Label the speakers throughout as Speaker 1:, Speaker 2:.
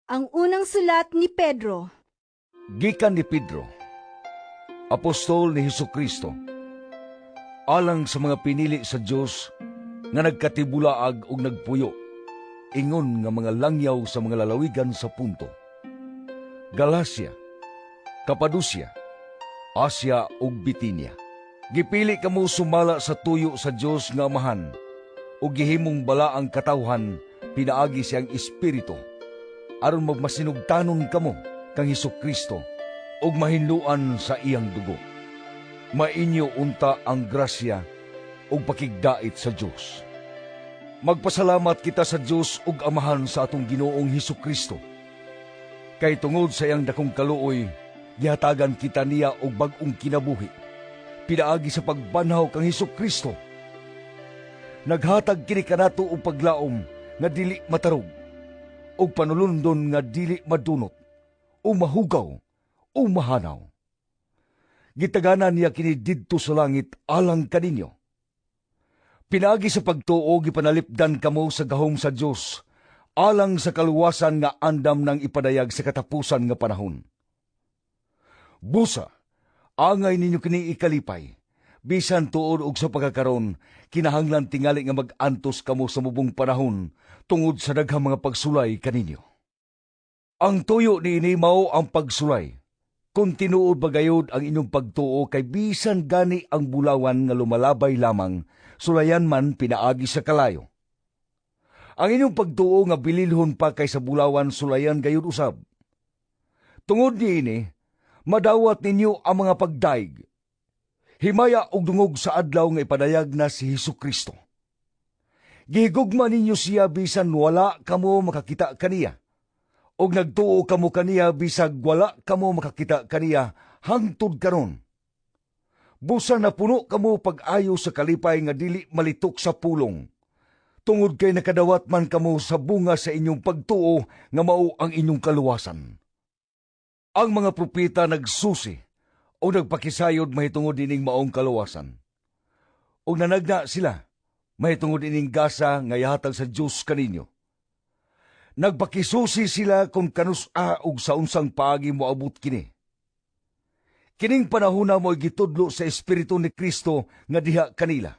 Speaker 1: Ang unang sulat ni Pedro.
Speaker 2: Gikan ni Pedro, apostol ni Hesukristo, alang sa mga pinili sa Dios nga nagkatibulaag ug nagpuyo, ingon nga mga langyaw sa mga lalawigan sa Punto, Galacia, Kapadosia, Asia ug Bitinia. Gipili kamo sumala sa tuyo sa Dios nga Amahan ug gihimong balaang katawhan pinaagi siyang Espiritu aron magmasinugtanon kamo kang Hesukristo ug mahinluan sa iyang dugo. Mainyo unta ang grasya ug pakigdait sa Dios. Magpasalamat kita sa Dios ug Amahan sa atong Ginoong Hesukristo. Kay tungod sa iyang dakong kaluoy, gihatagan kita niya og bag-ong kinabuhi, pinaagi sa pagbanhaw kang Hesukristo. Naghatag kini kanato og paglaom nga dili matarog, og panulundon nga dili madunot, o mahugaw, o mahanaw. Gitaganan niya kini didto sa langit alang kaninyo. Pinaagi sa pagtuo gipanalipdan kamo sa gahom sa Dios, alang sa kaluwasan nga andam nang ipadayag sa katapusan nga panahon. Busa, angay ninyo kini ikalipay, bisan tuod og sa pagkakaron, kinahanglan tingali nga mag-antos kamo sa mubong panahon tungod sa daghang mga pagsulay kaninyo. Ang tuyo niini mao ang pagsulay, kung tinuod bagayod ang inyong pagtuo kay bisan gani ang bulawan nga lumalabay lamang, sulayan man pinaagi sa kalayo. Ang inyong pagtuo nga bililhon pa kay sa bulawan sulayan gayud usab. Tungod niini, madawat ninyo ang mga pagdaig, himaya og dungog sa adlaw nga ipadayag na si Hesukristo. Gihigugma ninyo siya bisan wala kamo makakita kaniya, og nagtuo kamo kaniya bisag wala kamo makakita kaniya hangtod karon. Busa na puno kamo pag-ayo sa kalipay nga dili malitok sa pulong, tungod kay nakadawat man kamo sa bunga sa inyong pagtuo nga mao ang inyong kaluwasan. Ang mga propeta nagsusi o nagpakisayod mahitungod ining maong kaluwasan. O nanagna sila mahitungod ining gasa nga ihatag sa Dios kaninyo. Nagpakisusi sila kung kanus-a og sa unsang paagi moabot kini. Kining panahona mo gitudlo sa Espiritu ni Kristo nga diha kanila.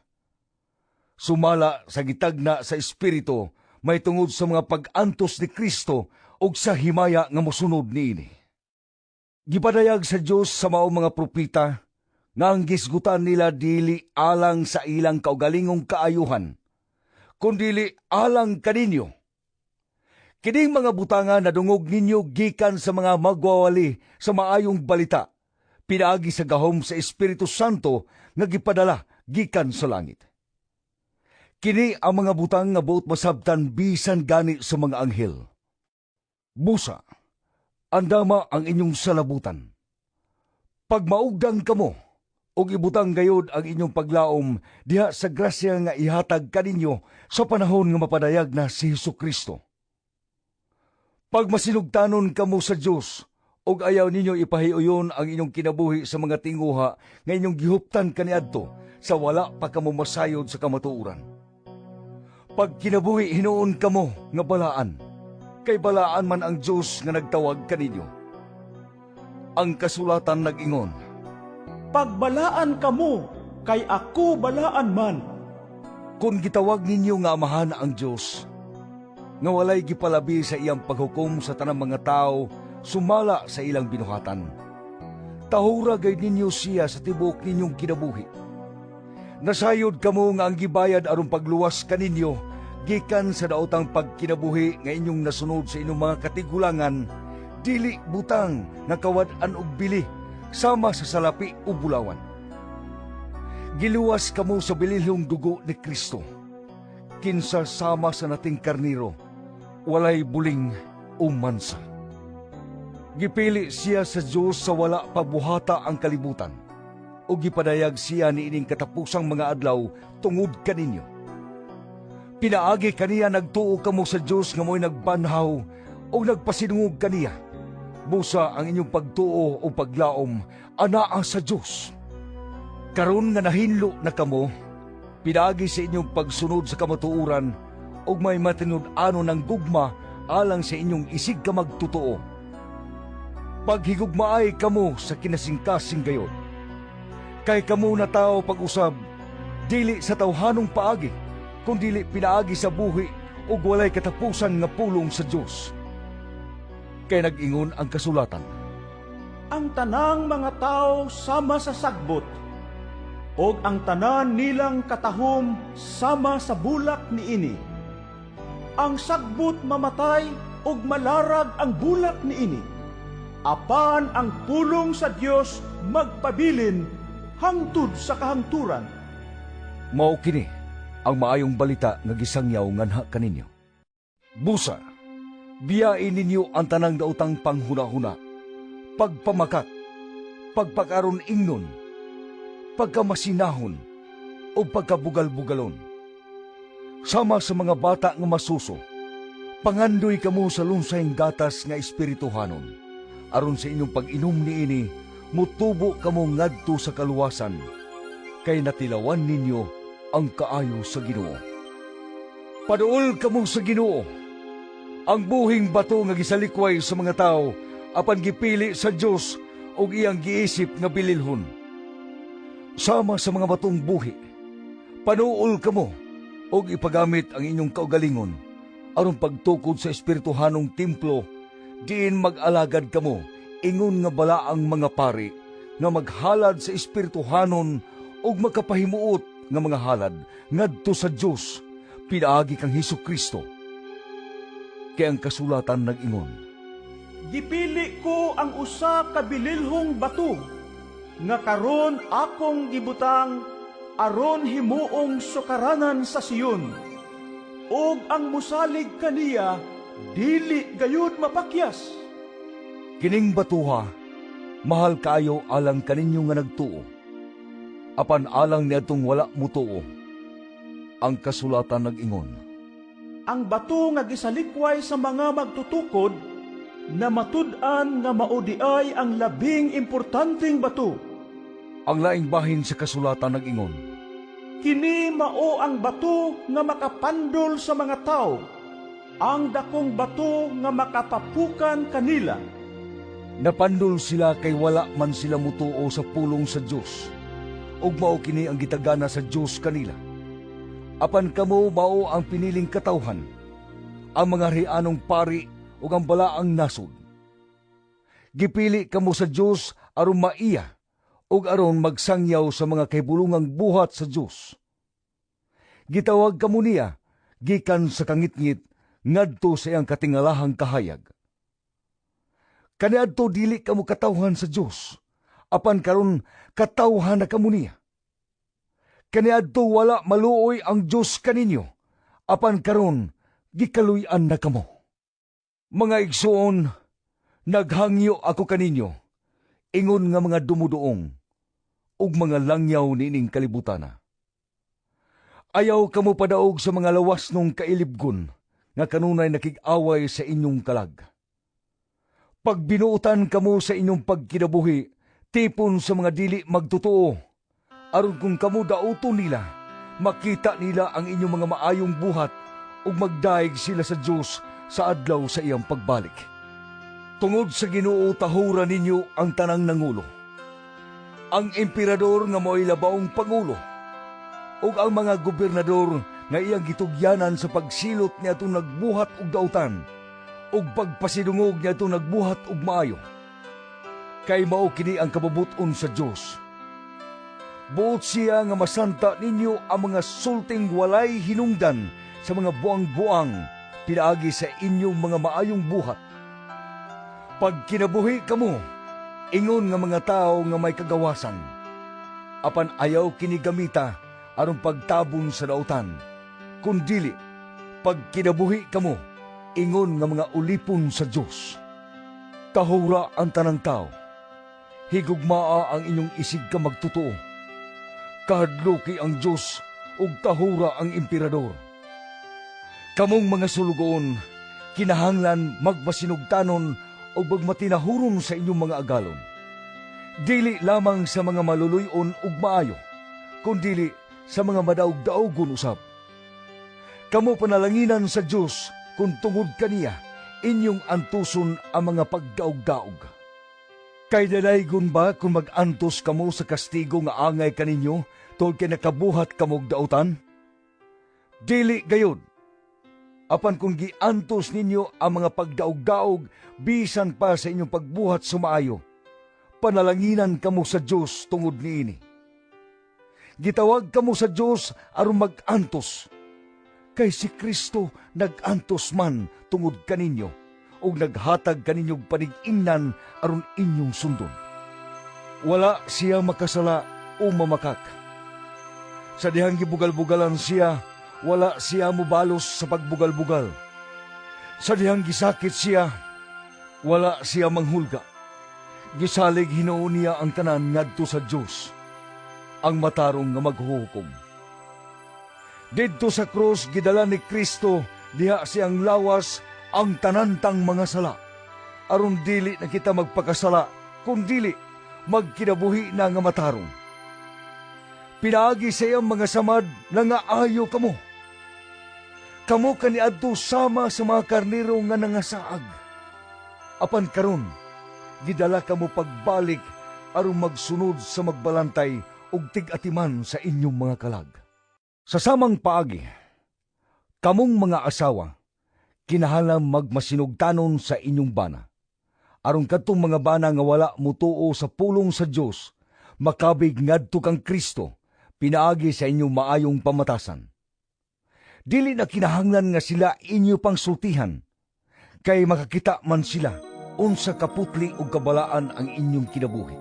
Speaker 2: Sumala sa gitagna sa Espiritu mahitungod sa mga pag-antos ni Kristo og sa himaya nga mosunod niini. Gipadayag sa Dios sa maong mga propeta nga ang gisgutan nila dili alang sa ilang kaugalingong kaayuhan, kundili alang kaninyo. Kining mga butanga na dungog ninyo gikan sa mga magwawali sa maayong balita, pinaagi sa gahom sa Espiritu Santo nga gipadala gikan sa langit. Kini ang mga butang nga buot masabtan bisan gani sa mga anghel. Busa, andama ang inyong salabutan. Pag maugdang kamo, og ibutang gayod ang inyong paglaom diha sa grasya nga ihatag kaninyo sa panahon nga mapadayag na si Hesukristo. Pag masinugtanon kamo sa Dios, og ayaw ninyo ipahiuyon ang inyong kinabuhi sa mga tinguha nga inyong gihuptan kaniadto sa wala pa kamo masayod sa kamatuoran. Pag kinabuhi hinuon kamo nga balaan, kay balaan man ang Dios nga nagtawag kaninyo. Ang kasulatan nag-ingon,
Speaker 3: Pagbalaan kamo, kay ako balaan man.
Speaker 2: kung gitawag ninyo nga amahan ang Dios, nga walay gipalabi sa iyang paghukom sa tanang mga tao sumala sa ilang binuhatan, tahura gay ninyo siya sa tibuok ninyong kinabuhi. Nasayod kamo nga ang gibayad aron pagluwas kaninyo gikan sa daotang pagkinabuhi nga inyong nasunod sa inyong mga katigulangan, dili butang nga kawad-an og bili sama sa salapi o bulawan. Giluwas kamo sa bililhong dugo ni Kristo, kinsa sama sa nating karniro, walay buling o mansa. Gipili siya sa Diyos sa wala pabuhata ang kalibutan, o gipadayag siya ni ining katapusang mga adlaw tungod kaninyo. Pinaagi kaniya nagtuo kamo sa Diyos nga mo'y nagbanhaw o nagpasinungog kaniya. Busa ang inyong pagtuo o paglaom anaa sa Diyos. Karon nga nahinlo na kamo, pinaagi sa inyong pagsunod sa kamatuuran og may matinud-ano ng gugma alang sa inyong isig ka magtotoo. Paghigugmaay kamo sa kinasingkasing gayon. Kay kamo na tao pag-usab, dili sa tawhanong paagi, kundili pinaagi sa buhi o walay katapusan nga pulong sa Dios. Kay nag-ingon ang kasulatan,
Speaker 3: Ang tanang mga tao sama sa sagbot, og ang tanan nilang katahom sama sa bulak niini. Ang sagbot mamatay og malarag ang bulak niini. Apan ang pulong sa Dios magpabilin hangtod sa kahangturan.
Speaker 2: mao kini ang maayong balita nga gisangyaw nganha kaninyo. Busa, biyain ninyo ang tanang daotang panghuna-huna, pagpamakat, pagpakaron ingnon, pagkamasinahon, o pagkabugal-bugalon. Sama sa mga bata nga masuso, pangandoy kamo sa lunsayng gatas nga espirituhanon, aron sa inyong pag-inom niini, mutubo kamo ngadto sa kaluwasan, kay natilawan ninyo ang kaayo sa Ginoo. Paduol kamo sa Ginoo, ang buhing bato nga gisalikway sa mga tao, apan gipili sa Dios og iyang giisip nga bililhon. Sama sa mga batong buhi, panuol kamo og ipagamit ang inyong kaugalingon aron pagtukod sa espirituhanong templo, diin mag-alagad kamo ingon nga balaang mga pari nga maghalad sa espirituhanon og makapahimuot nga mga halad ngadto sa Dios pinaagi kang Hesukristo. Kay ang kasulatan nag-ingon,
Speaker 3: Gipili ko ang usa ka bililhong bato, nga karon akong gibutang aron himuong sukaranan sa Siyon. Og ang musalig kaniya, dili gayud mapakyas.
Speaker 2: kining batuha, mahal kayo alang kaninyo nga nagtuo, apan alang niadtong wala mutuo. Ang kasulatan nag-ingon,
Speaker 3: Ang bato nga gisalikway sa mga magtutukod, na matud-an nga maudiay ang labing importanteng bato.
Speaker 2: ang laing bahin sa kasulatan nag-ingon,
Speaker 3: Kini mao ang bato nga makapandol sa mga tao, ang dakong bato nga makapapukan kanila.
Speaker 2: napandol sila kay wala man sila mutuo sa pulong sa Dios, ug mao kini ang gitagana sa Dios kanila. Apan kamo mao ang piniling katawhan, ang mga rianong pari ug ang balaang nasod. Gipili kamo sa Dios aron maiya ug aron magsangyaw sa mga kahibulungang buhat sa Dios. Gitawag kamo niya gikan sa kangitngit ngadto sa iyang katingalahang kahayag. Kaniadto dili kamo katawhan sa Dios, apan karon katawhan na kamo niya. Kaniadto wala maluoy ang Dios kaninyo, apan karon gikaluy-an na kamo. Mga igsuon, naghangyo ako kaninyo, ingon nga mga dumuduong, ug mga langyaw nining kalibutana. Ayaw kamo padaog sa mga lawas nung kailibgon, nga kanunay nakig-away sa inyong kalag. Pag binuutan kamo sa inyong pagkinabuhi, tipon sa mga dili magtotoo, aron kung kamo dauton nila, makita nila ang inyong mga maayong buhat, ug magdaig sila sa Dios sa adlaw sa iyang pagbalik. Tungod sa Ginoo tahuran ninyo ang tanang nangulo, ang emperador nga mo'y labaong pangulo, ug ang mga gobernador nga iyang gitugyanan sa pagsilot niya itong nagbuhat og dautan, ug pagpasidungog niya itong nagbuhat og maayo. Kay mao kini ang kababuton sa Dios. Buot siya nga masanta ninyo ang mga sulting walay hinungdan sa mga buang-buang pinaagi sa inyong mga maayong buhat. Pag kinabuhi kamo, ingon nga mga tao nga may kagawasan, apan ayaw kinigamita aron pagtabon sa dautan, kundili pag kinabuhi kamo, ingon nga mga ulipon sa Dios. Tahura ang tanang tao, higugmaa ang inyong isig ka magtotoo. Kahadluki ang Dios ug tahura ang emperador. Kamong mga sulugoon, kinahanglan magbasinugtanon o bagmatinahuron sa inyong mga agalon. Dili lamang sa mga maluluyon ug maayo, kundili sa mga madaog-daogon usab. Kamo panalanginan sa Dios kung tungod kaniya, inyong antuson ang mga pagdaog-daog. Kay dalaygon ba kung mag-antos kamo sa kastigo nga angay kaninyo tungod kay nakabuhat kamog dautan? Dili gayon. Apan kung giantos ninyo ang mga pagdaog-daog bisan pa sa inyong pagbuhat sumaayo, panalanginan kamo sa Dios tungod niini. Gitawag kamo sa Dios aron mag-antos. Kay si Kristo nag-antos man tungod kaninyo ug naghatag kaninyong panig-ingnan aron inyong sundon. Wala siya makasala o mamakak. Sa dihang gibugal-bugalan siya, wala siya mubalos sa pagbugal-bugal. Sa dihang gisakit siya, wala siya manghulga. Gisalig hinuon niya ang tanan ngadto sa Dios, ang matarong nga maghuhukom. Didto sa krus gidala ni Kristo diha siyang lawas ang tanantang mga sala, aron dili na kita magpakasala, kung dili magkinabuhi na nga matarong. Pinaagi sa iyang mga samad na nga ayo kamo. Kamo kaniadto sama sa mga karnero nga nangasaag. Apan karon, gidala kamo pagbalik aron magsunod sa magbalantay ug tig-atiman sa inyong mga kalag. Sa samang paagi, kamong mga asawa, kinahanglan magmasinugtanon sa inyong bana. Aron kadtong mga bana nga wala mutuo sa pulong sa Dios, makabig ngadto kang Kristo, pinaagi sa inyong maayong pamatasan. Dili na kinahanglan nga sila inyo pang sultihan, kay makakita man sila unsa kaputli ug kabalaan ang inyong kinabuhi.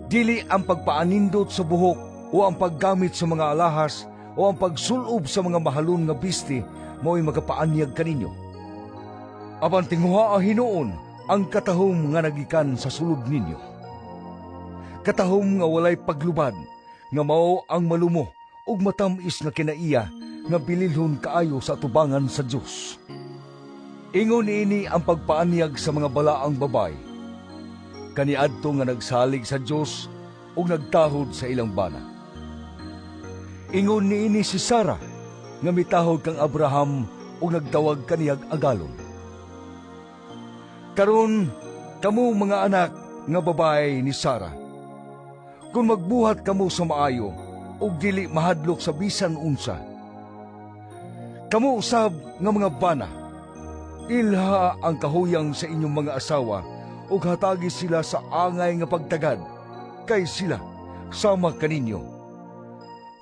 Speaker 2: Dili ang pagpaanindot sa buhok o ang paggamit sa mga alahas o ang pagsulob sa mga mahalon nga bisti mo'y magapaanyag kaninyo. Apan tinguha hinuon ang katahom nga nagikan sa sulod ninyo. Katahom nga walay paglubad, nga mao ang malumo ug matamis nga kinaiya nga bililhon kaayo sa atubangan sa Dios. Ingon ini ang pagpaanyag sa mga balaang babay. Kaniadto nga nagsalig sa Dios ug nagtahod sa ilang bana. Ingon niini si Sarah nga mitahod kang Abraham ug nagtawag kaniyag agalon. Karon kamo mga anak nga babae ni Sarah, kung magbuhat kamo sa maayo ug dili mahadlok sa bisan unsa. Kamo usab nga mga bana, ilha ang kahuyang sa inyong mga asawa ug hatagi sila sa angay nga pagtagad, kay sila sama kaninyo.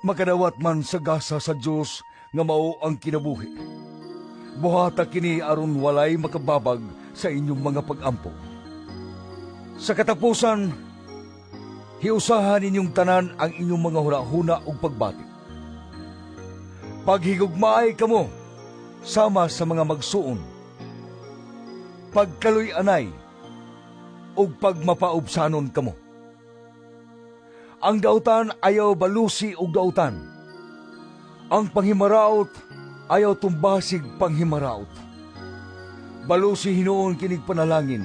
Speaker 2: Makadawat man sa gasa sa Dios nga mao ang kinabuhi. Buhata kini aron walay makababag sa inyong mga pag-ampo. Sa katapusan, hiusahan ninyong tanan ang inyong mga huna-huna ug pagbati. Paghigugmaay kamo sama sa mga magsuon. Pagkaluy-anay ug pagmapaubsanon kamo. Ang dautan ayaw balusi ug dautan. Ang panghimaraot ayaw tumbasig panghimaraot. Balusi hinuon kinig panalangin,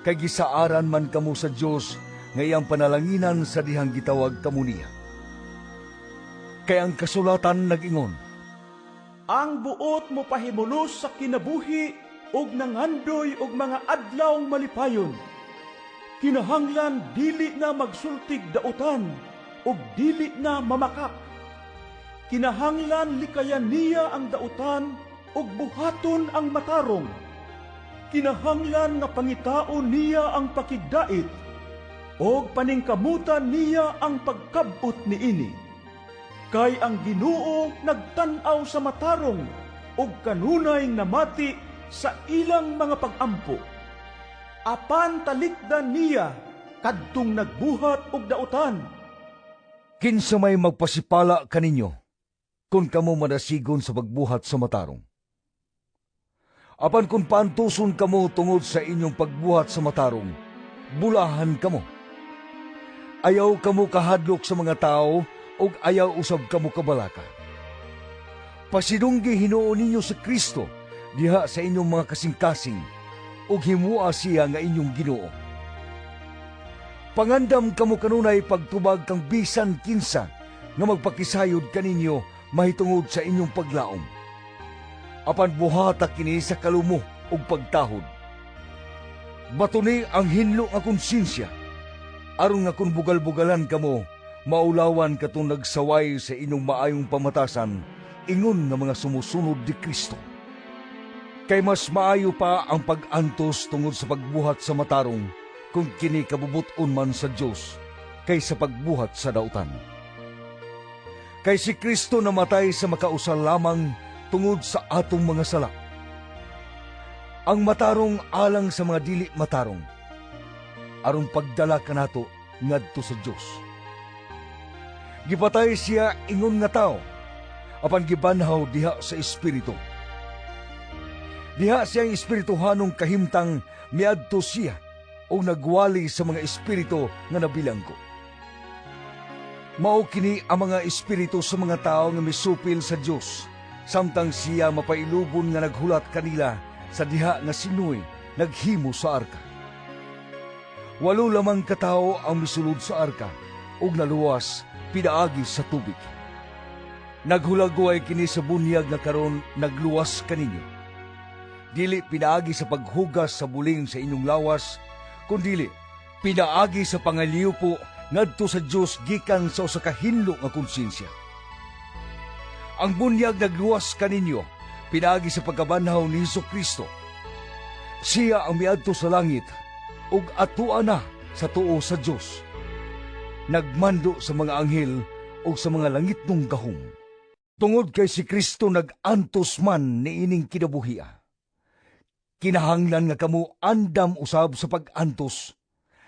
Speaker 2: kay gisaaran man kamo sa Dios nga iyang panalanginan sa dihang gitawag kamo niya. Kay ang kasulatan nag-ingon,
Speaker 3: ang buot mo pahimulos sa kinabuhi ug nangandoy og mga adlawng malipayon. Kinahanglan dili na magsultig dautan ug dili na mamakak. Kinahanglan likayan niya ang dautan ug buhaton ang matarong. Kinahanglan nga pangitaon niya ang pakigdait ug paningkamutan niya ang pagkabot niini. Kay ang Ginoo nagtan-aw sa matarong ug kanunay namati sa ilang mga pag-ampo. Apan talikdan niya kadtong nagbuhat og dautan.
Speaker 2: kinsa may magpasipala kaninyo kung kamo madasigon sa pagbuhat sa matarong. Apan kung paantuson kamo tungod sa inyong pagbuhat sa matarong, bulahan kamo. Ayaw kamo kahadlok sa mga tao ug ayaw usab kamo kabalaka. Pasidunggi hinuon ninyo sa Kristo diha sa inyong mga kasing-kasing ug himua siya nga inyong Ginoo. Pangandam kamo kanunay pagtubag kang bisan kinsa nga magpakisayod kaninyo mahitungod sa inyong paglaom. apan buhata kini sa kalumo ug pagtahod. Batuni ang hinlo nga konsyensya, aron nga kung bugal-bugalan kamo, maulawan katong nagsaway sa inyong maayong pamatasan, ingon nga mga sumusunod di Kristo. Kay mas maayo pa ang pag-antos tungod sa pagbuhat sa matarong kung kini kabubuton man sa Dios kaysa pagbuhat sa dautan. Kay si Kristo namatay sa makausal lamang tungod sa atong mga sala. Ang matarong alang sa mga dili matarong, aron pagdala kanato ngadto sa Dios. Gipatay siya ingon nga tao, apan gibanhaw diha sa espiritu. Diha siyang espirituhanong kahimtang miadto siya o nagwali sa mga espiritu nga nabilanggo. Mao kini ang mga espiritu sa mga tao nga misupil sa Dios, samtang siya mapailubon nga naghulat kanila sa diha nga sinuy naghimo sa arka. 8 lamang katao ang misulod sa arka ug naluwas pinaagi sa tubig. Naghulagway kini sa bunyag nga karon nagluwas kaninyo. Dili pinaagi sa paghugas sa buling sa inyong lawas, kundili pinaagi sa pangaliupo ngadto sa Dios gikan sa usa ka hinlo nga konsyensya. Ang bunyag nagluwas kaninyo pinaagi sa pagkabanhaw ni Jesucristo. Siya ang miadto sa langit ug atuan na sa tuo sa Dios. Nagmando sa mga anghel ug sa mga langitnong gahom. Tungod kay si Kristo nag-antos man ni ining kinabuhia. Kinahanglan nga kamo andam usab sa pag-antos.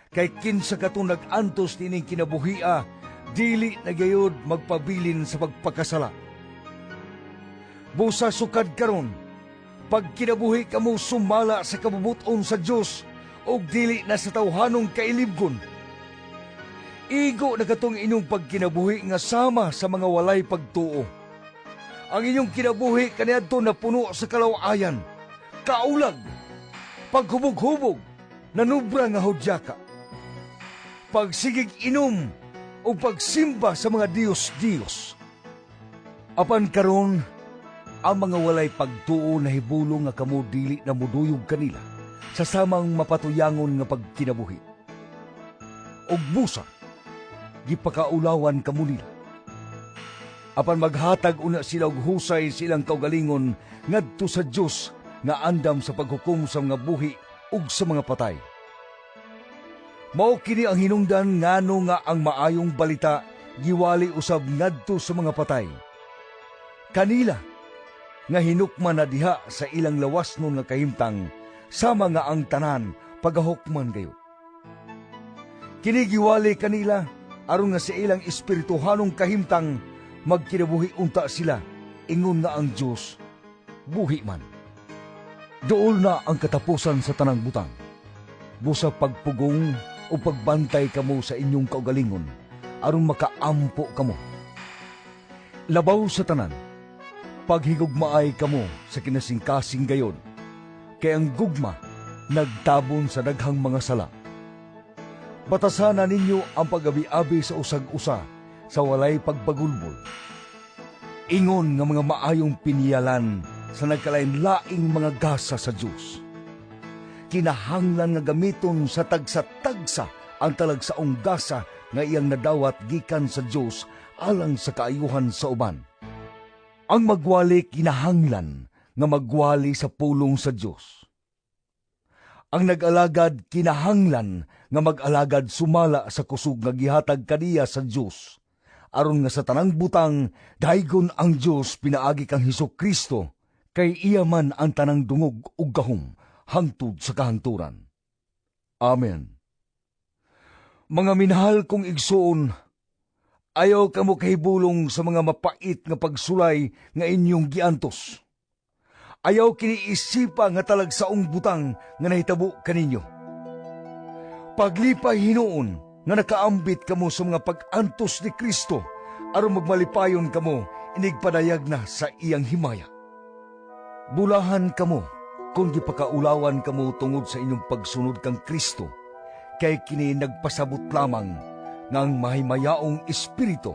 Speaker 2: Kay kinsa katong nag-antos ni ining kinabuhia, dili na gayud magpabilin sa pagpakasala. Busa sukad karon, pag kinabuhi kamo sumala sa kabubuton sa Dios ug dili na sa tawhanong kailibgon. Igo na katong inyong pagkinabuhi nga sama sa mga walay pagtuo. Ang inyong kinabuhi kaniadto na puno sa kalawayan, kaulag, paghubog-hubog, nanubra nga hudyaka, pagsigig inom o pagsimba sa mga Diyos-Diyos. Apan karon, ang mga walay pagtuo na hibulong nga kamo dili na muduyog kanila sa samang mapatuyangon nga pagkinabuhi. Og busa, gipakaulawan kamo nila. Apan maghatag una sila og husay silang kaugalingon ngadto sa Dios nga andam sa paghukom sa mga buhi ug sa mga patay. Mao kini ang hinungdan ngano nga ang maayong balita giwali usab ngadto sa mga patay. Kanila nga hinukman na diha sa ilang lawasnon nga kahimtang sama nga ang tanan pagahukman gayo. Kini giwali kanila aron nga sa ilang espirituhanong kahimtang magkinabuhi unta sila ingon nga ang Dios buhi man. Dool na ang katapusan sa tanang butang. Busa pagpugong o pagbantay kamo sa inyong kaugalingon aron makaampo kamo. Labaw sa tanan, paghigugmaay kamo sa kinasingkasing gayon, kay ang gugma nagtabon sa daghang mga sala. Batasanan ninyo ang pag-abi-abi sa usag-usa sa walay pagpagulbol. Ingon nga mga maayong piniyalan sa nagkalain-laing mga gasa sa Diyos. Kinahanglan nga gamiton sa tagsa-tagsa ang talagsaong gasa nga iyang nadawat gikan sa Diyos alang sa kaayuhan sa uban. Ang magwali kinahanglan nga magwali sa pulong sa Diyos. Ang nag-alagad kinahanglan nga mag-alagad sumala sa kusog nga gihatag kaniya sa Diyos. Aron nga sa tanang butang, daygon ang Diyos pinaagi kang Hesukristo, kay iya man ang tanang dungog ug gahom, hangtod sa kahangturan. Amen. Mga minahal kong igsoon, ayaw kamo kahibulong sa mga mapait nga pagsulay nga inyong giantos. Ayaw kiniisipa nga talagsaong butang nga nahitabo kaninyo. Paglipay hinuon nga nakaambit kamo sa mga pag-antos ni Kristo aron magmalipayon kamo inigpadayag na sa iyang himaya. Bulahan kamo kung gipakaulawan kamo tungod sa inyong pagsunod kang Kristo, kay kini nagpasabot lamang ng mahimayaong Espiritu,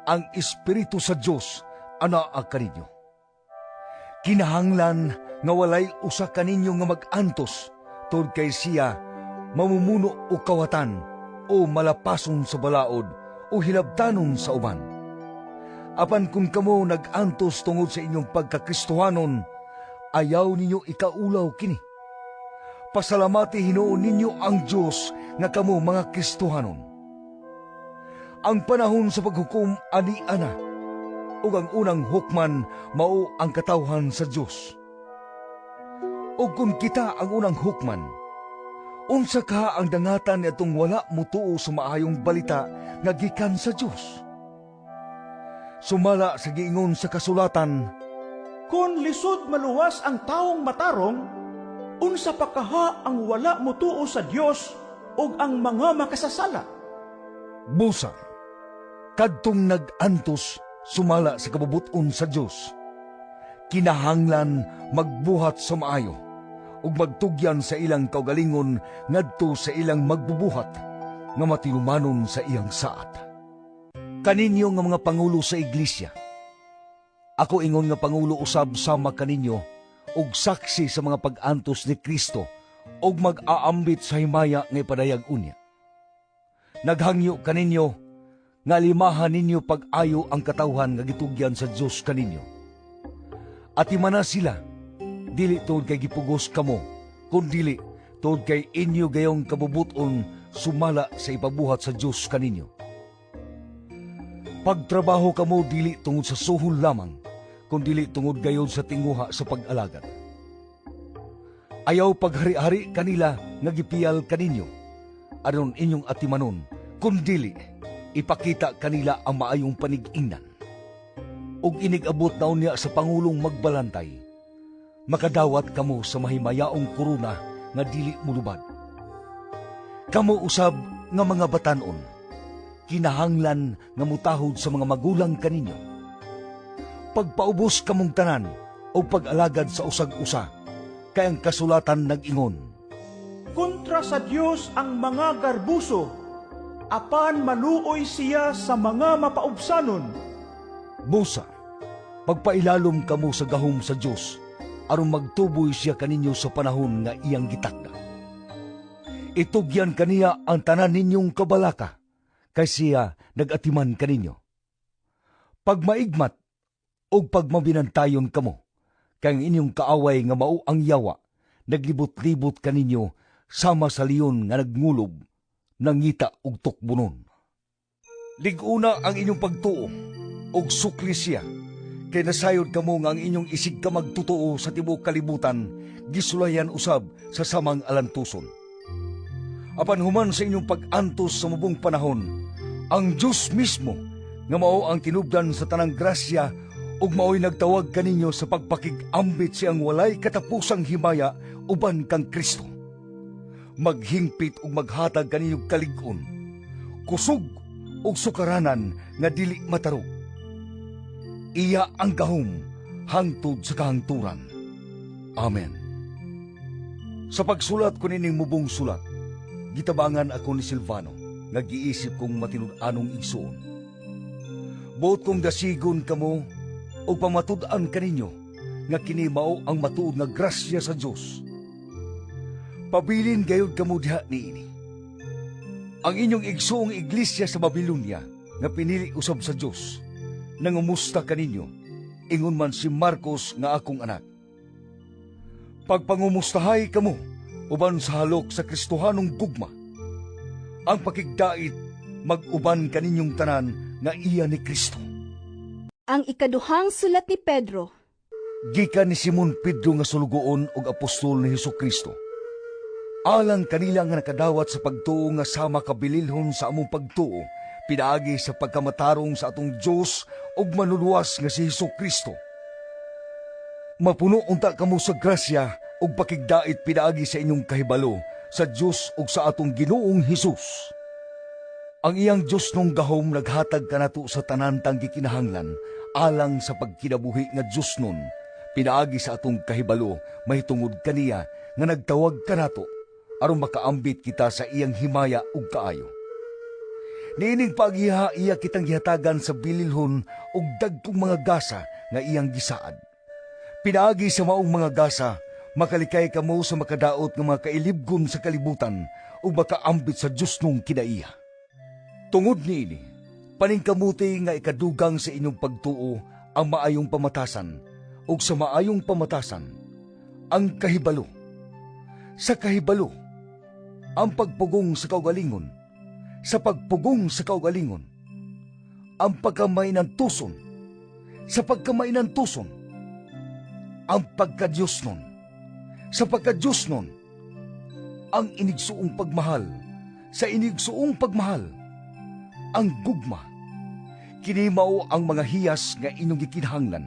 Speaker 2: ang Espiritu sa Diyos, anaa kaninyo. Kinahanglan nga walay usa kaninyo nga mag-antos tungod kay siya mamumuno o kawatan o malapason sa balaod o hilabtanon sa uban. Apan kung kamo nag-antos tungod sa inyong pagkakristohanon, ayaw ninyo ikaulaw kini. Pasalamati hinuon ninyo ang Dios nga kamo mga Kristohanon. Ang panahon sa paghukom ani ana, ug ang unang hukman mao ang katawhan sa Dios. Ug kung kita ang unang hukman, unsa ka ang dangatan ni atong wala mutuo sa maayong balita nga gikan sa Dios? Sumala sa giingon sa kasulatan,
Speaker 3: Kung lisod maluwas ang taong matarong, unsa pa kaha ang wala mutuo sa Dios ug ang mga makasasala.
Speaker 2: busa, kadtong nag-antos sumala sa kabubuton sa Dios. Kinahanglan magbuhat sa maayo ug magtugyan sa ilang kaugalingon ngadto sa ilang magbubuhat nga matinumanon sa iyang saat. Kaninyo nga mga pangulo sa iglesia, ako ingon nga pangulo usab sama kaninyo ug saksi sa mga pag-antos ni Kristo ug mag-aambit sa himaya nga ipadayag unya. Naghangyo kaninyo nga limahan ninyo pag-ayo ang katawhan nga gitugyan sa Dios kaninyo. At imana sila, dili tungod kay gipugos kamo, kundi tungod kay inyo gayong kabubuton sumala sa ipabuhat sa Dios kaninyo. Pagtrabaho kamo dili tungod sa suhol lamang, kundi tungod gayon sa tinguha sa pag-alagad. Ayaw paghari-hari kanila nga gipiyal kaninyo, aron inyong atimanon, kundi ipakita kanila ang maayong panig-ingnan. Ug inigabot na niya sa Pangulong magbalantay, makadawat kamo sa mahimayaong kuruna nga dili mulubad. Kamo usab nga mga batanon, kinahanglan nga mutahod sa mga magulang kaninyo. Pagpaubos kamong tanan o pag-alagad sa usag-usa, kay ang kasulatan nag-ingon,
Speaker 3: Kontra sa Dios ang mga garbuso, apan maluoy siya sa mga mapaubsanon.
Speaker 2: busa, pagpailalom kamo sa gahom sa Dios, aron magtuboy siya kaninyo sa panahon nga iyang gitakda. Itugyan kaniya ang tanan ninyong kabalaka, kay siya nag-atiman kaninyo. Pagmaigmat o pagmabinantayon kamo, kay ang inyong kaaway nga mao ang yawa, naglibot-libot kaninyo sama sa leon nga nagngulog, nangita og tukbunon. Liguna ang inyong pagtuo og sukli siya, kay nasayod kamo nga ang inyong isig ka magtutuo sa tibuok kalibutan, gisulayan usab sa samang alantuson. Apan human sa inyong pag-antos sa mubong panahon, ang Diyos mismo nga mao ang tinubdan sa tanang grasya ug mao'y nagtawag kaninyo sa pagpakig-ambit siyang walay katapusang himaya uban kang Kristo. Maghingpit ug maghatag kaninyong kalig-on, kusog ug sukaranan nga dili matarog. Iya ang gahom hangtod sa kahangturan. Amen. Sa pagsulat ko nining mubong sulat, gitabangan ako ni Silvano, nag-iisip kong matinud-anong igsoon. Buot kong dasigon kamo o pamatud-an kaninyo nga kini mao ang matuod nga grasya sa Dios. Pabilin gayud kamo diha niini. Ang inyong igsoong iglesia sa Babilonia nga pinili usab sa Dios, nangumusta kaninyo, ingon man si Marcos nga akong anak. Pagpangumustahay kamo uban sa halok sa Kristohanong gugma. Ang pakigdait mag-uban kaninyong tanan nga iya ni Kristo.
Speaker 1: Ang ikaduhang sulat ni Pedro.
Speaker 2: Gikan ni Simon Pedro nga sulugoon og apostol ni Hesukristo. Alang kanila nga nakadawat sa pagtuo nga sama kabililhon sa among pagtuo, pinaagi sa pagkamatarong sa atong Dios ug manuluwas nga si Hesukristo. Mapuno unta kamo sa grasya ug pakigdait pinaagi sa inyong kahibalo sa Dios ug sa atong Ginoong Hesus. Ang iyang Dios nung gahom naghatag kanato sa tanan tang gikinahanglan alang sa pagkinabuhi nga Dios nun, pinaagi sa atong kahibalo mahitungod kaniya nga nagtawag kanato aron makaambit kita sa iyang himaya ug kaayo. Niining paghiha iya kitang gihatagan sa bililhon ug dagkong mga gasa nga iyang gisaad. Pinaagi sa maong mga gasa, makalikay kamo sa makadaot ng mga kailibgon sa kalibutan o makaambit sa Diyos nung kinaiya. Tungod niini, paningkamuti nga ikadugang sa inyong pagtuo ang maayong pamatasan o sa maayong pamatasan, ang kahibalo. Sa kahibalo, ang pagpugong sa kaugalingon. Sa pagpugong sa kaugalingon, ang pagkamay ng tuson. Sa pagkamay ng tuson, ang pagkadyos nun. Sa pagkadyos nun, ang inigsuong pagmahal. Sa inigsuong pagmahal, ang gugma. Kinimaw ang mga hiyas nga inyong gikinahanglan.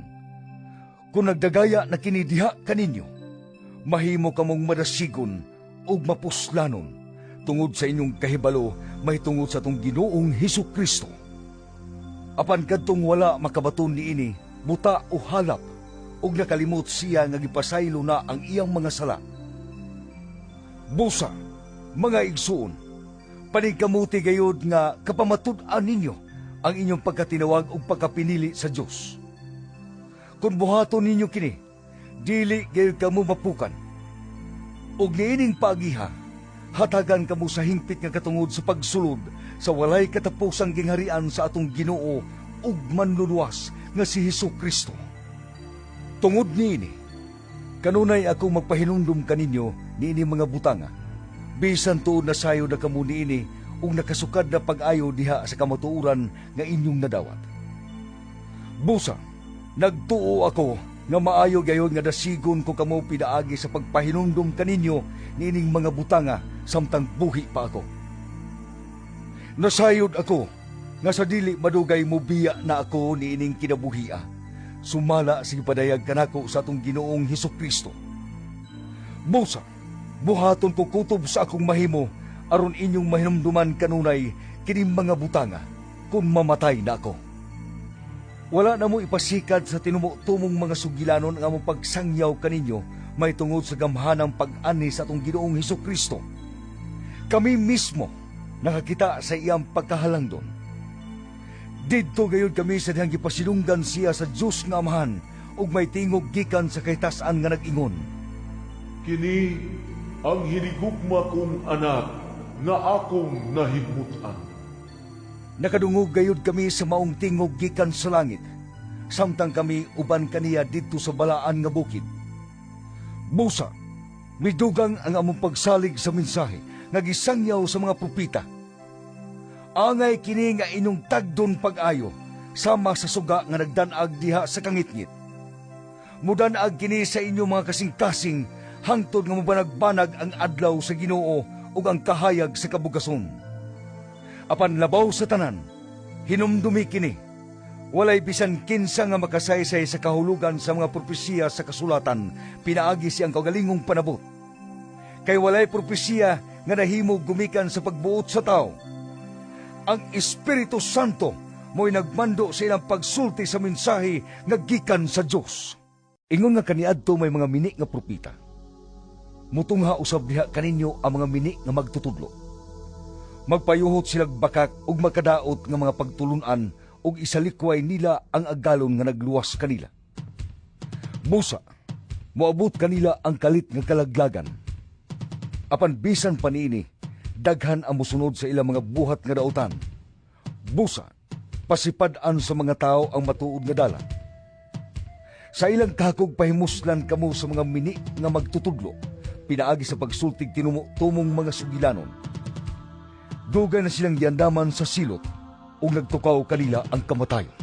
Speaker 2: Kung nagdagaya na kinidiha kaninyo, mahimo kamong madasigon o mapuslanon tungod sa inyong kahibalo may tungod sa tong Ginoong Hesukristo. Apan kadtong wala makabaton niini, buta o halap, ug nakalimot siya nga gipasaylo na ang iyang mga sala. Busa, mga igsuon, panigkamuti gayod nga kapamatud-an ninyo ang inyong pagkatinawag ug pagkapinili sa Dios. Kung buhaton ninyo kini, dili gayud kamo mapukan. Ug niining paagiha, hatagan kamo sa hingpit nga katungod sa pagsulod sa walay katapusang gingharian sa atong Ginoo ug manluluwas nga si Hesukristo. Tungod niini, kanunay ako magpahinumdum kaninyo niini mga butanga, bisan tuod na sayo na kamo niini ug nakasukad na pag-ayo diha sa kamatuoran nga inyong nadawat. Busa, nagtuo ako nga maayo gayon nga dasigon ko kamo pinaagi sa pagpahinumdum kaninyo niining mga butanga samtang buhi pa ako. Nasayod ako nga sa dili madugay mo biya na ako niining kinabuhia, sumala sa ipadayag kanako sa atong Ginoong Hesukristo. Busa, buhaton ko kutob sa akong mahimo aron inyong mahinumduman kanunay kining mga butanga kung mamatay na ako. Wala na mo ipasikad sa tinumo-tumong mga sugilanon ang among pagsangyaw kaninyo may tungod sa gamhanang pag-ani sa atong Ginoong Hesukristo. Kami mismo nakakita sa iyang pagkahalangdon. Didto gayud kami sa dihang gipasilunggan siya sa Dios nga Amahan ug may tingog gikan sa kahitasan nga nag-ingon,
Speaker 4: Kini ang hinigugma kong anak nga akong nahigmutan.
Speaker 2: nakadungog gayud kami sa maong tingog gikan sa langit, samtang kami uban kaniya didto sa balaan nga bukid. Busa, midugang ang among pagsalig sa mensahe nga gisangyaw sa mga propita. Angay kini nga inyong tagdon pag-ayo sama sa suga nga nagdanag diha sa kangitngit. Mudanag kini sa inyong mga kasing-kasing hangtod nga mabanag-banag ang adlaw sa Ginoo ug ang kahayag sa kabugason. Apan labaw sa tanan, hinumdumi kini. Walay bisan kinsa nga makasaysay sa kahulugan sa mga propesiya sa kasulatan, pinaagi siyang kaugalingong panabot. Kay walay propesiya nga nahimo gumikan sa pagbuot sa tao. Ang Espiritu Santo mo'y nagmando sa ilang pagsulti sa mensahe nga gikan sa Dios. Ingon nga kaniadto may mga mini nga propita. Mutungha usab diha kaninyo ang mga mini nga magtutudlo. Magpayuhot silang bakak ug makadaot nga mga pagtulunan ug isalikway nila ang agalon nga nagluwas kanila. Busa, moabot kanila ang kalit nga kalaglagan. Apan bisan pa niini, daghan ang musunod sa ilang mga buhat nga daotan. Busa, pasipad-an sa mga tao ang matuod nga dalan. Sa ilang kakog pahimuslan kamo sa mga mini nga magtutudlo, pinaagi sa pagsultig tinumo-tumong mga sugilanon. Dugay na silang giandaman sa silot ug nagtukaw kanila ang kamatayon.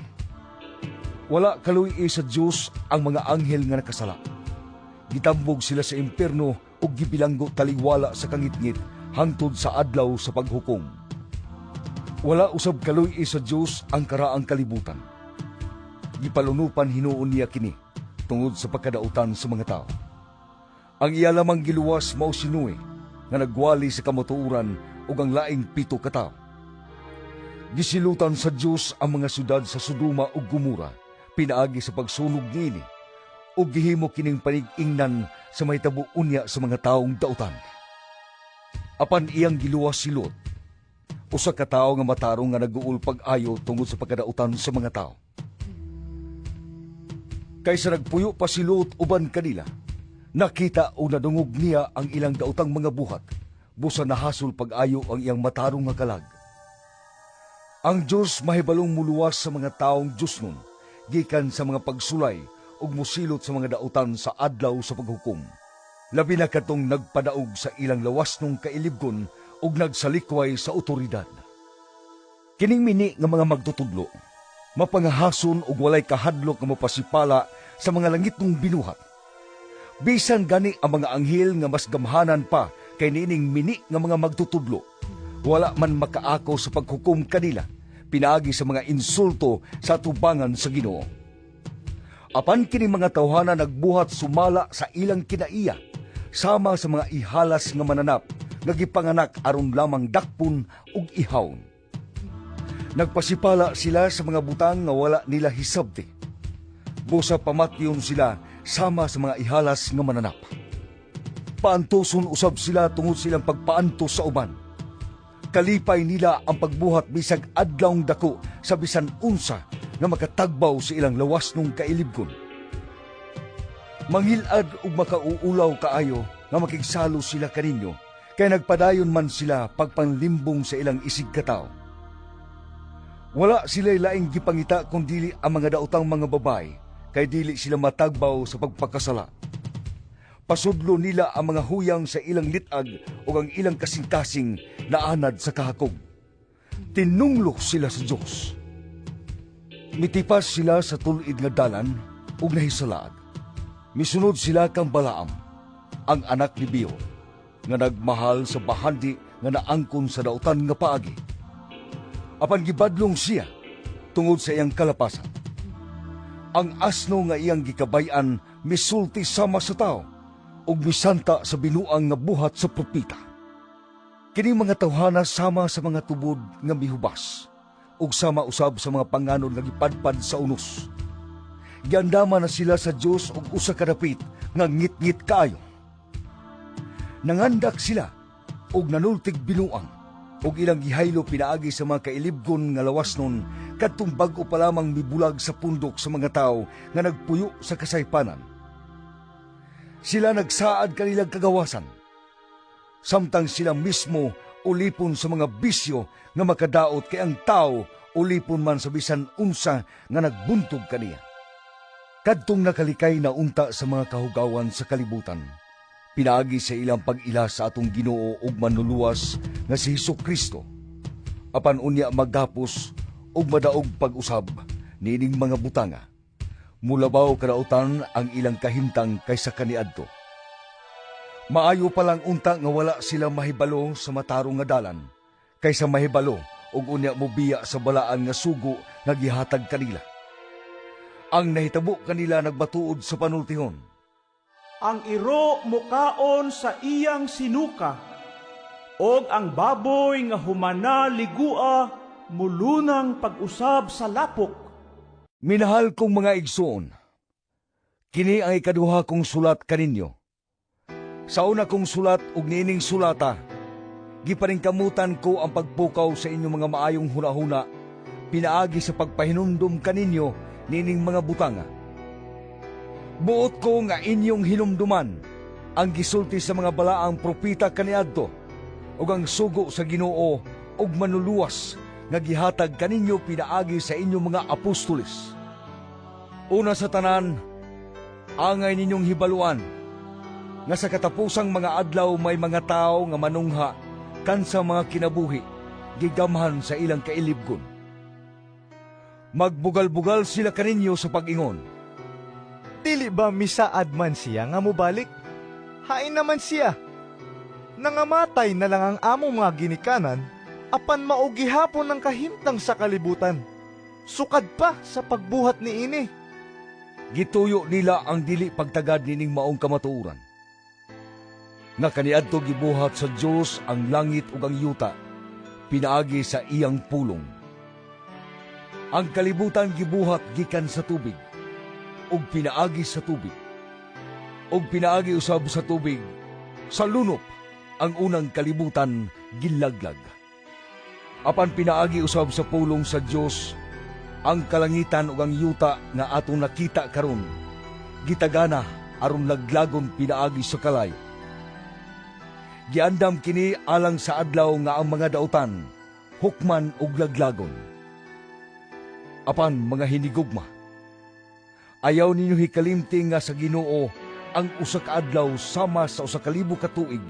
Speaker 2: Wala kaluy sa Dios ang mga anghel nga nakasala. Gitambog sila sa impierno ug gibilanggo taliwala sa kangitngit hangtod sa adlaw sa paghukom. Wala usab kaluy sa Dios ang karaang kalibutan. Gipalunupan hinuon niya kini tungod sa pagkadautan sa mga tao. Ang iya lamang giluwas mao si Noe nga nagwali sa kamatuoran ug ang laing 7 ka tawo. Gisilutan sa Dios ang mga syudad sa Sodoma ug Gomora pinaagi sa pagsunog niini ug gihimo kining panig-ingnan sa mahitabo unya sa mga taong dautan. Apan iyang giluwas si Lot, usa ka tawo nga matarong nga nag-uul pag-ayo tungod sa pagkadautan sa mga tao. Kaysa nagpuyo pa si Lot uban kanila, nakita o nadungog niya ang ilang daotang mga buhat, busa nahasol pag-ayo ang iyang matarong nga kalag. Ang Diyos mahibalong muluwas sa mga taong Diyos nun, gikan sa mga pagsulay ug musilot sa mga daotan sa adlaw sa paghukom. Labi na katong nagpadaog sa ilang lawas nung kailibgon ug nagsalikway sa otoridad. Kining mini nga mga magtutudlo, mapangahason ug walay kahadlok nga mapasipala sa mga langit nung binuhat. Bisan gani ang mga anghel nga mas gamhanan pa kay nining mini nga mga magtutudlo, wala man makaako sa paghukom kanila, pinaagi sa mga insulto sa tubangan sa Ginoo. Apan kini mga tawhana nagbuhat sumala sa ilang kinaiya, sama sa mga ihalas nga mananap, nga gipanganak aron lamang dakpon ug ihawon. Nagpasipala sila sa mga butang nga wala nila hisabti. Busa pamatyon sila sama sa mga ihalas nga mananap. Paantoson usab sila tungod silang pagpaantos sa uban. Kalipay nila ang pagbuhat bisag adlawng dako sa bisan unsa nga makatagbaw sa ilang lawas nung kailibgon. Mangilad ug makauulaw kaayo nga makigsalo sila kaninyo, kay nagpadayon man sila pagpanlimbong sa ilang isig katao. Wala sila'y laing gipangita kung dili ang mga daotang mga babae, kay dili sila matagbaw sa pagpakasala. Pasudlo nila ang mga huyang sa ilang litag o ang ilang kasing-kasing na anad sa kahakog. Tinunglo sila sa Diyos. Mitipas sila sa tulid nga dalan ug nahisalaad. Misunod sila kang Balaam, ang anak ni Beor, nga nagmahal sa bahandi nga naangkon sa daotan nga paagi. Apan gibadlong siya tungod sa iyang kalapasan. Ang asno nga iyang gikabay-an misulti sama sa tao ug misanta sa binuang nga buhat sa propita. Kini mga tawhana sama sa mga tubod nga mihubas ug sama usab sa mga panganod nga gipadpad sa unos. Giandama na sila sa Dios og usa ka dapit nga ngit-ngit kaayo. Nangandak sila og nanultig binuang ug ilang gihaylo pinaagi sa mga kailibgon nga lawas nun kadtong bag-o pa lamang mibulag sa pundok sa mga tao nga nagpuyo sa kasaypanan. Sila nagsaad kanilang kagawasan, samtang sila mismo ulipon sa mga bisyo nga makadaot kay ang tao ulipon man sa bisan unsa nga nagbuntog kaniya. Kadtong nakalikay na unta sa mga kahugawan sa kalibutan, pinaagi sa ilang pag-ila sa atong Ginoo ug manluluwas nga si Hesukristo. Apan unya magapos ug madaog pag-usab nining mga butanga. Mulabaw kadautan ang ilang kahimtang kaysa kaniadto. Maayo pa lang unta nga wala sila mahibalo sa matarong nga dalan, kaysa mahibalo ug unya mobiya sa balaan nga sugo nga gihatag kanila. Ang nahitabo kanila nagbatuod sa panultihon.
Speaker 3: Ang iro mukaon sa iyang sinuka, og ang baboy nga humana ligua mulunang pag-usab sa lapok.
Speaker 2: Minahal kong mga igsoon, kini ang ikaduha kong sulat kaninyo. Sa una kong sulat ug nining sulata, giparingkamutan ko ang pagpukaw sa inyong mga maayong hunahuna, pinaagi sa pagpahinumdum kaninyo nining mga butanga. Buot ko nga inyong hinumduman ang gisulti sa mga balaang propita kaniadto ug ang sugo sa Ginoo ug manluluwas nga gihatag kaninyo pinaagi sa inyong mga apostoles. Una sa tanan, angay ninyong hibaluan nga sa katapusang mga adlaw may mga tao nga manungha kansa mga kinabuhi gigamhan sa ilang kailibgon. Magbugal-bugal sila kaninyo sa pag-ingon.
Speaker 5: Dili ba misaad man siya nga mubalik? Hain naman siya. Nangamatay na lang ang among mga ginikanan, apan maugihapon ng kahimtang sa kalibutan. Sukad pa sa pagbuhat ni ini.
Speaker 2: Gituyo nila ang dili pagtagad nining maong kamatuoran. Nga kaniadto gibuhat sa Dios ang langit ug ang yuta, pinaagi sa iyang pulong. Ang kalibutan gibuhat gikan sa tubig, ug pinaagi sa tubig. Ug pinaagi usab sa tubig, sa lunop ang unang kalibutan gilaglag. Apan pinaagi usab sa pulong sa Dios ang kalangitan ug ang yuta nga atong nakita karon, gitagana aron laglagon pinaagi sa kalay. Giandam kini alang sa adlaw nga ang mga dautan hukman ug laglagon. Apan mga hinigugma, ayaw ninyo hikalimti nga sa Ginoo ang usa ka adlaw sama sa usa ka libo ka tuig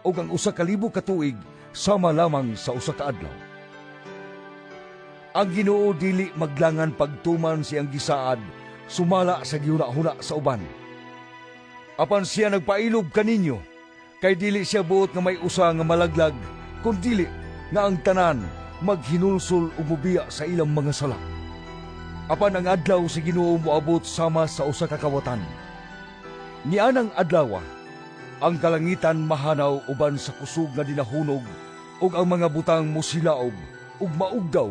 Speaker 2: ug ang usa ka libo ka tuig sama lamang sa usa ka adlaw. Ang Ginoo dili maglangan pagtuman siyang gisaad sumala sa gihuna-huna sa uban. Apan siya nagpailog kaninyo, kay dili siya buot nga may usa nga malaglag, kundi nga ang tanan maghinulsol ug mubiya sa ilang mga sala. Apan ang adlaw si Ginoo moabot sama sa usa ka kawatan. Nianang adlaw, ang kalangitan mahanaw uban sa kusog nga dinahunog, ug ang mga butang musilaob ug maugdaw,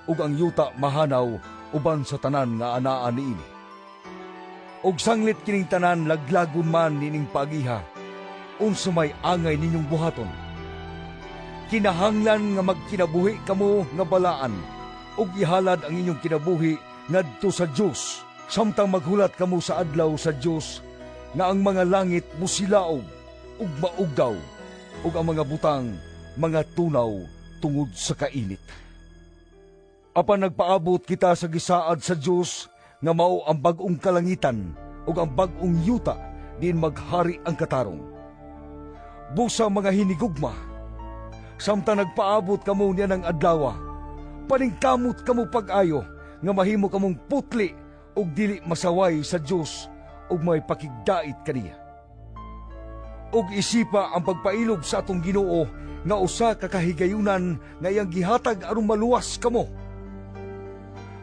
Speaker 2: ug ang yuta mahanaw uban sa tanan nga anaa niini. Og sanglit kining tanan laglagon man nining pagiha, unsa may angay ninyong buhaton. Kinahanglan nga magkinabuhi kamo nga balaan, ug ihalad ang inyong kinabuhi ngadto sa Dios, samtang maghulat kamo sa adlaw sa Dios nga ang mga langit musilaog ug maugdaw, ug ang mga butang mga tunaw tungod sa kainit. Apan nagpaabot kita sa gisaad sa Dios nga mao ang bag-ong kalangitan ug ang bag-ong yuta diin maghari ang katarong. Busa mga hinigugma, samtang nagpaabot kamo niya ng adlaw, paningkamot kamo pag-ayo nga mahimo kamong putli ug dili masaway sa Dios ug may pakigdait kaniya. Ug isipa ang pagpailog sa atong Ginoo nga usa ka kahigayunan nga iyang gihatag aron maluwas kamo.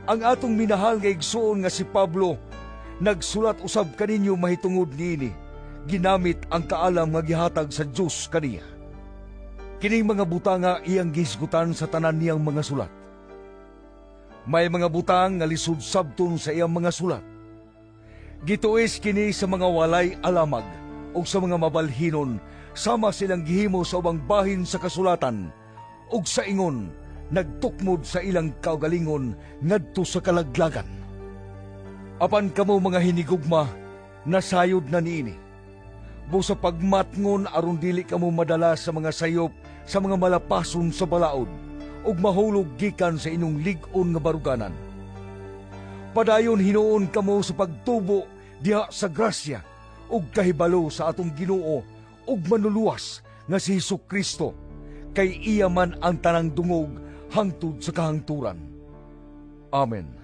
Speaker 2: Ang atong minahal nga igsoon nga si Pablo nagsulat usab kaninyo mahitungod niini, ginamit ang kaalam nga gihatag sa Dios kaniya. Kining mga butanga iyang gisgutan sa tanan niyang mga sulat. May mga butang nga lisod sabton sa iyang mga sulat. Gituis kini sa mga walay alamag o sa mga mabalhinon, sama silang gihimo sa ubang bahin sa kasulatan, ug sa ingon nagtukmod sa ilang kaugalingon ngadto sa kalaglagan. Apan kamo mga hinigugma, nasayod na niini. Busa pagmatngon aron dili kamo madala sa mga sayop sa mga malapason sa balaod, ug mahulog gikan sa inyong lig-on nga baruganan. Padayon hinuon kamo sa pagtubo diha sa grasya ug kahibalo sa atong Ginoo ug manuluwas nga si Hesukristo, kay iya man ang tanang dungog hangtod sa kahangturan. Amen.